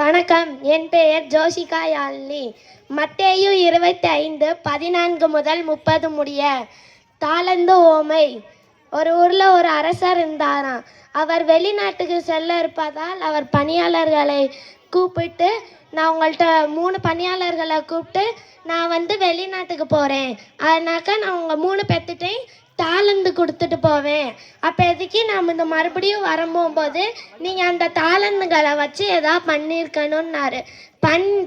வணக்கம், என் பெயர் ஜோஷிகா யாழினி. மத்தேயு 25:14 முதல் 30 முடிய. தாளந்து ஓமை. ஒரு ஊரில் ஒரு அரசர் இருந்தாராம். அவர் வெளிநாட்டுக்கு செல்ல இருப்பதால் அவர் பணியாளர்களை கூப்பிட்டு, நான் உங்கள்கிட்ட 3 பணியாளர்களை கூப்பிட்டு நான் வெளிநாட்டுக்கு போகிறேன், அதனாக்கா நான் உங்கள் 3 பேர்த்திட்டையும் தாளந்து கொடுத்துட்டு போவேன். அப்போ எதுக்கு நாம் இந்த மறுபடியும் வரும்போது நீங்கள் அந்த தாளந்துகளை வச்சு எதாவது பண்ணியிருக்கணும்னாரு.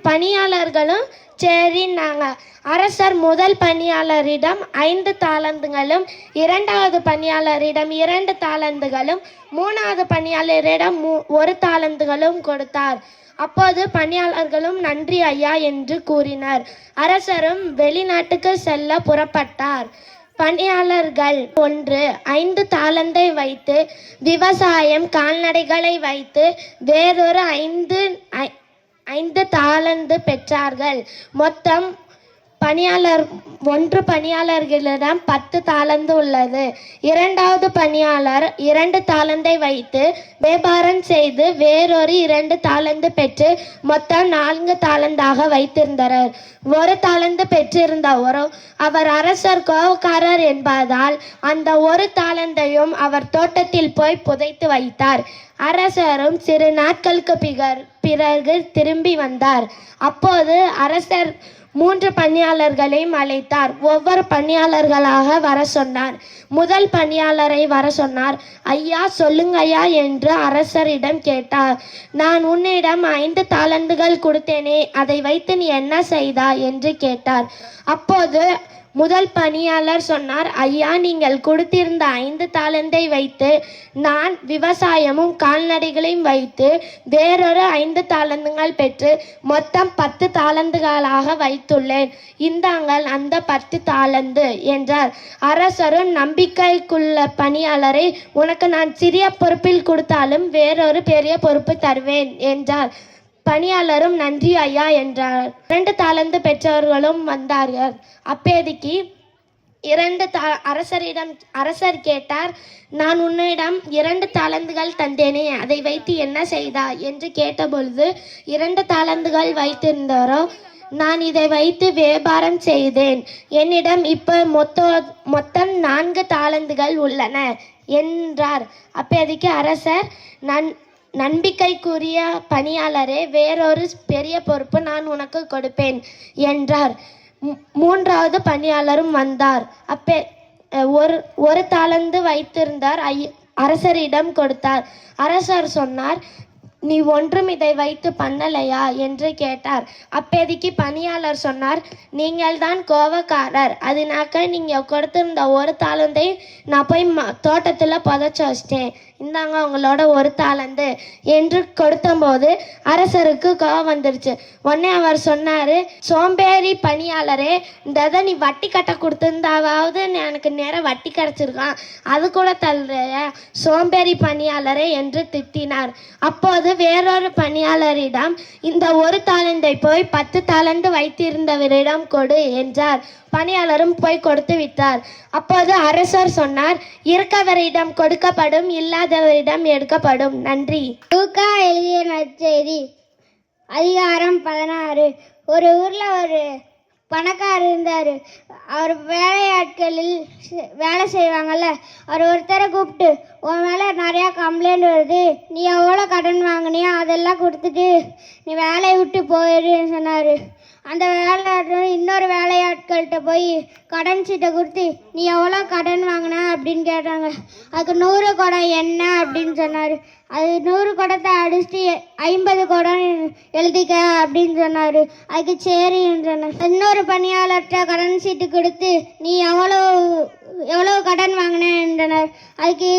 பணியாளர்களும் சரின்னாங்க. அரசர் முதல் பணியாளரிடம் 5 தாளந்துகளும், 2வது பணியாளரிடம் 2 தாளந்துகளும், 3வது பணியாளரிடம் 1 தாளந்துகளும் கொடுத்தார். அப்போது பணியாளர்களும் நன்றி ஐயா என்று கூறினர். அரசரும் வெளிநாட்டுக்கு செல்ல புறப்பட்டார். பணியாளர்கள் 1 5 தாளந்தை வைத்து விவசாயம் கால்நடைகளை வைத்து வேறொரு 5 தாளந்து பெற்றார்கள். மொத்தம் பணியாளர்களிடம் 10 தாளந்து உள்ளது. 2வது பணியாளர் 2 தாளந்தை வைத்து வியாபாரம் செய்து வேறொரு 2 தாளந்து பெற்று மொத்தம் 4 தாளந்தாக வைத்திருந்தார். 1 தாளந்து பெற்றிருந்தவரோ அவர் அரசர் கோபக்காரர் என்பதால் அந்த 1 தாளந்தையும் அவர் தோட்டத்தில் போய் புதைத்து வைத்தார். அரசரும் சிறு நாட்களுக்கு பிறகு திரும்பி வந்தார். அப்போது அரசர் 3 பணியாளர்களையும் அழைத்தார். ஒவ்வொரு பணியாளர்களாக வர சொன்னார். முதல் பணியாளரை வர சொன்னார். ஐயா சொல்லுங்கய்யா என்று அரசரிடம் கேட்டார். நான் உன்னிடம் 5 தாளந்துகள் கொடுத்தேனே, அதை வைத்து நீ என்ன செய்தாய் என்று கேட்டார். அப்போது முதல் பணியாளர் சொன்னார், ஐயா நீங்கள் கொடுத்திருந்த 5 தாளந்தை வைத்து நான் விவசாயமும் கால்நடைகளையும் வைத்து வேறொரு 5 தாளந்துகள் பெற்று மொத்தம் 10 தாளந்துகளாக வைத்துள்ளேன். இந்தாங்கள் அந்த 10 தாளந்து என்றார். அரசரும் நம்பிக்கைக்குள்ள பணியாளரை, உனக்கு நான் சிறிய பொறுப்பில் கொடுத்தாலும் வேறொரு பெரிய பொறுப்பு தருவேன் என்றார். பணியாளரும் நன்றி ஐயா என்றார். 2 தாளந்து பெற்றவர்களும் வந்தார்கள். அப்பேதிக்கு அரசர் கேட்டார், நான் உன்னிடம் 2 தாளந்துகள் தந்தேனே, அதை வைத்து என்ன செய்தாய் என்று கேட்டபொழுது 2 தாளந்துகள் வைத்திருந்தாரோ, நான் இதை வைத்து வியாபாரம் செய்தேன். என்னிடம் இப்போ மொத்தம் 4 தாளந்துகள் உள்ளன என்றார். அப்போதைக்கு அரசர், நம்பிக்கைக்குரிய பணியாளரே, வேறொரு பெரிய பொறுப்பு நான் உனக்கு கொடுப்பேன் என்றார். 3வது பணியாளரும் வந்தார். ஒரு தாளந்து வைத்திருந்தார். அரசரிடம் கொடுத்தார். அரசர் சொன்னார், நீ ஒன்றும் இதை வைத்து பண்ணலையா என்று கேட்டார். அப்போதைக்கு பணியாளர் சொன்னார், நீங்கள் தான் கோபக்காரர், அதனாக்க நீங்கள் கொடுத்திருந்த 1 தாளந்தை நான் போய் தோட்டத்தில் புதைச்சி வச்சிட்டேன், இந்தாங்க உங்களோட 1 தாளந்து என்று கொடுத்தபோது அரசருக்கு கோபம் வந்துருச்சு. உடனே அவர் சொன்னார், சோம்பேறி பணியாளரே, இந்த நீ வட்டி கட்ட கொடுத்திருந்தாவது எனக்கு நேரம் வட்டி கிடச்சிருக்கான், அது கூட தள்ளுற சோம்பேறி பணியாளரே என்று திட்டினார். அப்போது வேறொரு பணியாளரிடம், இந்த 1 தாளந்தை போய் 10 தாளந்து வைத்திருந்தவரிடம் கொடு என்றார். பணியாளரும் போய் கொடுத்து விட்டார். அப்போது அரசர் சொன்னார், இருக்கவரிடம் கொடுக்கப்படும், இல்லாதவரிடம் எடுக்கப்படும். நன்றி. லூக்கா எழுதிய நற்செய்தி அதிகாரம் 16. ஒரு ஊரில் ஒரு பணக்காரர் இருந்தார். அவர் வேலையாட்களில் வேலை செய்வாங்கள்ல, அவர் ஒருத்தரை கூப்பிட்டு, உன் மேலே நிறையா கம்ப்ளைண்ட் வருது, நீ எவ்வளோ கடன் வாங்கினியோ அதெல்லாம் கொடுத்துட்டு நீ வேலையை விட்டு போயிடுன்னு சொன்னார். அந்த வேலையாட்கள் இன்னொரு வேலையாட்கள்கிட்ட போய் கடன் சீட்டை கொடுத்து, நீ எவ்வளோ கடன் வாங்கின அப்படின்னு கேட்டாங்க. அதுக்கு 100 குடம் என்ன அப்படின்னு சொன்னார். அது 100 குடத்தை அடிச்சுட்டு 50 குடம் எழுதிக்க அப்படின்னு சொன்னார். அதுக்கு சரின்னு சொன்னார். இன்னொரு பணியாளர்கிட்ட கடன் சீட்டு கொடுத்து, நீ எவ்வளோ கடன் வாங்கினேன் என்றனர். அதுக்கு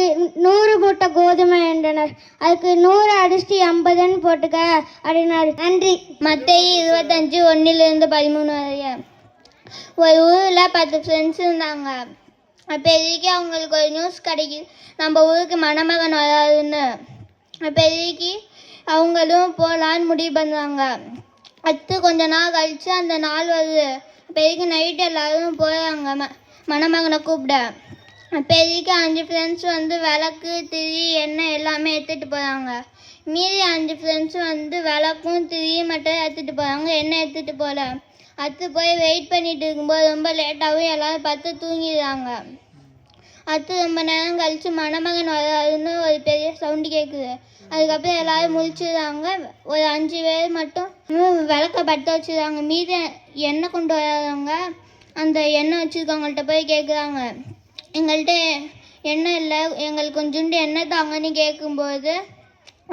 100 மூட்டை கோதுமை என்றனர். அதுக்கு 100 அடிச்சுட்டு 50ன்னு போட்டுக்க அப்படின்னாரு. நன்றி. மத்தேயு 25:1-13 வரைய. ஒரு ஊரில் 10 ஃப்ரெண்ட்ஸ் இருந்தாங்க. அப்போ எதுக்கு அவங்களுக்கு ஒரு நியூஸ் கிடைக்குது, நம்ம ஊருக்கு மணமகன் வராதுன்னு. அப்போ எதுக்கு அவங்களும் போகலான்னு முடிவு பண்ணுவாங்க. அடுத்து கொஞ்ச நாள் கழித்து அந்த நாள் வருது. அப்போ எதுக்கு நைட்டு எல்லோரும் போகிறாங்க மணமகனை கூப்பிட. அப்போ எதுக்கு 5 ஃப்ரெண்ட்ஸ் விளக்கு, திரி, எண்ணெய் எல்லாமே எடுத்துகிட்டு போகிறாங்க. மீதி 5 ஃப்ரெண்ட்ஸும் வந்து விளக்கும் திரியும் மட்டும் எடுத்துகிட்டு போகிறாங்க, எண்ணெய் எடுத்துகிட்டு போகல. அடுத்து போய் வெயிட் பண்ணிட்டு இருக்கும்போது ரொம்ப லேட்டாகவும் எல்லோரும் பார்த்து தூங்கிடுறாங்க. அடுத்து ரொம்ப நேரம் கழித்து மணமகன் வராதுன்னு ஒரு பெரிய சவுண்டு கேட்குது. அதுக்கப்புறம் எல்லோரும் முழிச்சுடுறாங்க. ஒரு 5 பேர் மட்டும் விளக்க பற்ற வச்சுருக்காங்க. மீதி எண்ணெய் கொண்டு வராதவங்க அந்த எண்ணெய் வச்சுருக்கவங்கள்ட்ட போய் கேட்குறாங்க, எங்கள்கிட்ட எண்ணெய் இல்லை, எங்களுக்கு கொஞ்சோண்டு எண்ணெய் தாங்கன்னு கேட்கும்போது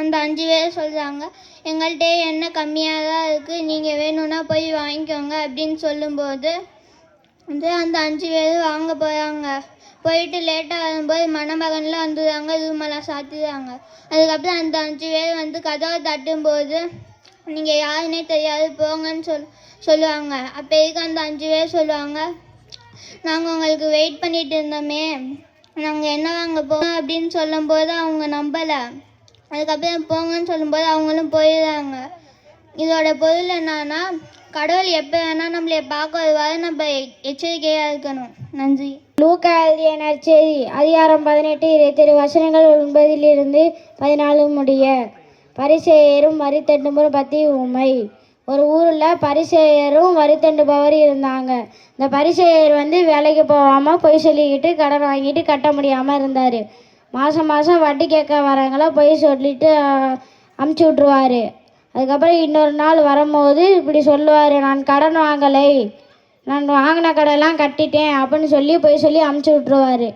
அந்த 5 பேர் சொல்கிறாங்க, எங்கள்கிட்ட எண்ணெய் கம்மியாக தான் இருக்குது, நீங்கள் வேணும்னா போய் வாங்கிக்கோங்க அப்படின்னு சொல்லும்போது வந்து அந்த 5 பேர் வாங்க போகிறாங்க. போயிட்டு லேட்டாக வரும்போது மணமகன்லாம் வந்துடுறாங்க, ரூமெல்லாம் சாத்திடுறாங்க. அதுக்கப்புறம் அந்த 5 பேர் வந்து கதவை தட்டும்போது நீங்கள் யாருன்னே தெரியாது போங்கன்னு சொல்லுவாங்க. அப்போ எதுக்கு அந்த 5 பேர் சொல்லுவாங்க, நாங்கள் உங்களுக்கு வெயிட் பண்ணிட்டு இருந்தோமே, நாங்கள் என்ன வாங்க போவோம் அப்படின்னு சொல்லும்போது அவங்க நம்பலை. அதுக்கப்புறம் போங்கன்னு சொல்லும்போது அவங்களும் போயிடுறாங்க. இதோட பொருள் என்னன்னா, கடவுள் எப்போ வேணால் நம்மளை பார்க்க வருவாரு, நம்ம எச்சரிக்கையாக இருக்கணும். நன்றி. லூக்கா எழுதிய நற்செய்தி அதிகாரம் 18 27 வசனங்கள் 9-14 முடிய. பரிசேயரும் வரி தண்டுபவரும் பற்றி உண்மை. ஒரு ஊரில் பரிசேயரும் வரி தண்டுபவர் இருந்தாங்க. இந்த பரிசேயர் வந்து வேலைக்கு போகாமல் பொய் சொல்லிக்கிட்டு கடன் வாங்கிட்டு கட்ட முடியாமல் இருந்தார். மாதம் மாதம் வட்டி கேட்க வரவங்கள பொய் சொல்லிட்டு அமுச்சு விட்ருவார். அதுக்கப்புறம் இன்னொரு நாள் வரும்போது இப்படி சொல்லுவார், நான் கடன் வாங்கலை, நான் வாங்கின கடன்லாம் கட்டிட்டேன் அப்படின்னு சொல்லி அமுச்சு விட்ருவார்.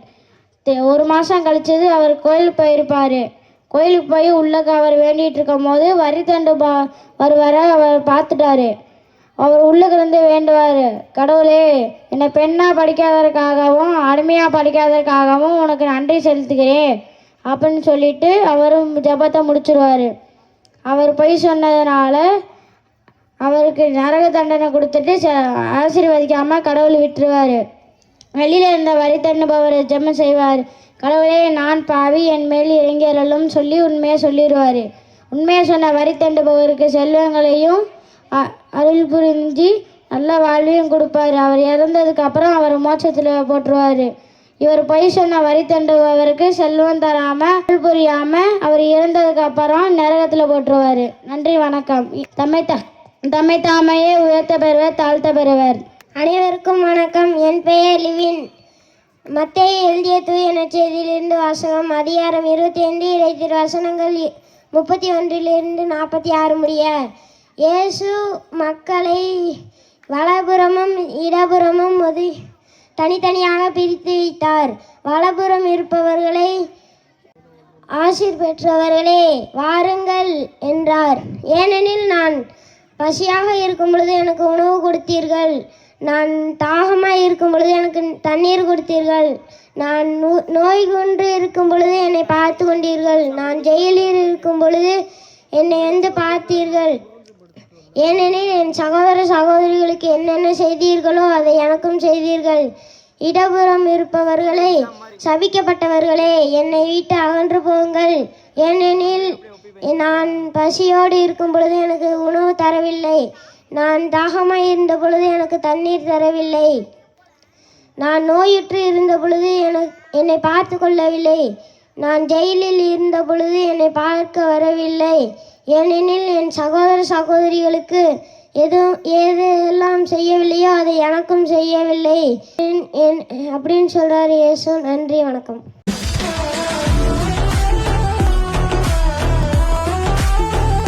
ஒரு மாதம் கழிச்சது அவர் கோயிலுக்கு போயிருப்பார். கோயிலுக்கு போய் உள்ளக்க அவர் வேண்டிகிட்டு இருக்கும் போது வரி தண்டு வருவாரை அவர் பார்த்துட்டாரு. அவர் உள்ளுக்கு இருந்து வேண்டுவார், கடவுளே, என்னை பெண்ணாக படிக்காததற்காகவும் அடிமையாக படிக்காததற்காகவும் உனக்கு நன்றி செலுத்துகிறேன் அப்படின்னு சொல்லிட்டு அவரும் ஜெபத்தை முடிச்சிருவார். அவர் பொய் சொன்னதுனால அவருக்கு நரக தண்டனை கொடுத்துட்டு ஆசீர்வதிக்காமல் கடவுள் விட்டுருவார். வெளியில் இருந்த வரி தண்டுபவர் ஜெபம் செய்வார், கடவுளே, நான் பாவி, என் மேல் இறங்கியறலும் சொல்லி உண்மையை சொல்லிடுவார். உண்மையை சொன்ன வரி தண்டுபவருக்கு செல்வங்களையும் அருள் புரிஞ்சு நல்ல வாழ்வையும் கொடுப்பார். அவர் இறந்ததுக்கு அப்புறம் அவர் மோட்சத்தில் போட்டுருவார். இவர் பொய் சொன்ன வரி தண்டுபவருக்கு செல்வம் தராமல் அருள் புரியாமல் அவர் இறந்ததுக்கு அப்புறம் நரகத்தில் போட்டுருவார். நன்றி, வணக்கம். தம்மை தாமையே உயர்த்த பெறுவர், தாழ்த்த பெறுவர். அனைவருக்கும் வணக்கம். என் பெயர் லிவின். மத்தேயு எழுதிய தூய நற்செய்தியிலிருந்து வாசகம். அதிகாரம் 25 இறைத்திரு வசனங்கள் 31-46 முடிய. இயேசு மக்களை வலப்புறமும் இடப்புறமும் தனித்தனியாக பிரித்து வைத்தார். வலப்புறம் இருப்பவர்களை, ஆசீர் பெற்றவர்களே, வாருங்கள் என்றார். ஏனெனில் நான் பசியாக இருக்கும் பொழுது எனக்கு உணவு கொடுத்தீர்கள், நான் தாகமாக இருக்கும் பொழுது எனக்கு தண்ணீர் கொடுத்தீர்கள், நான் நோய் கொண்டு இருக்கும் பொழுது என்னை பார்த்து கொண்டீர்கள், நான் ஜெயிலில் இருக்கும் பொழுது என்னை வந்து பார்த்தீர்கள். ஏனெனில் என் சகோதர சகோதரிகளுக்கு என்னென்ன செய்தீர்களோ அதை எனக்கும் செய்தீர்கள். இடப்புறம் இருப்பவர்களே, சபிக்கப்பட்டவர்களே, என்னை விட்டு அகன்று போங்கள். ஏனெனில் நான் பசியோடு இருக்கும் பொழுது எனக்கு உணவு தரவில்லை, நான் தாகமாக இருந்த பொழுது எனக்கு தண்ணீர் தரவில்லை, நான் நோயுற்று இருந்த பொழுது என்னை பார்த்து கொள்ளவில்லை, நான் ஜெயிலில் இருந்த பொழுது என்னை பார்க்க வரவில்லை. ஏனெனில் என் சகோதர சகோதரிகளுக்கு எதெல்லாம் செய்யவில்லையோ அதை எனக்கும் செய்யவில்லை அப்படின்னு சொல்கிறார் இயேசு. நன்றி, வணக்கம்.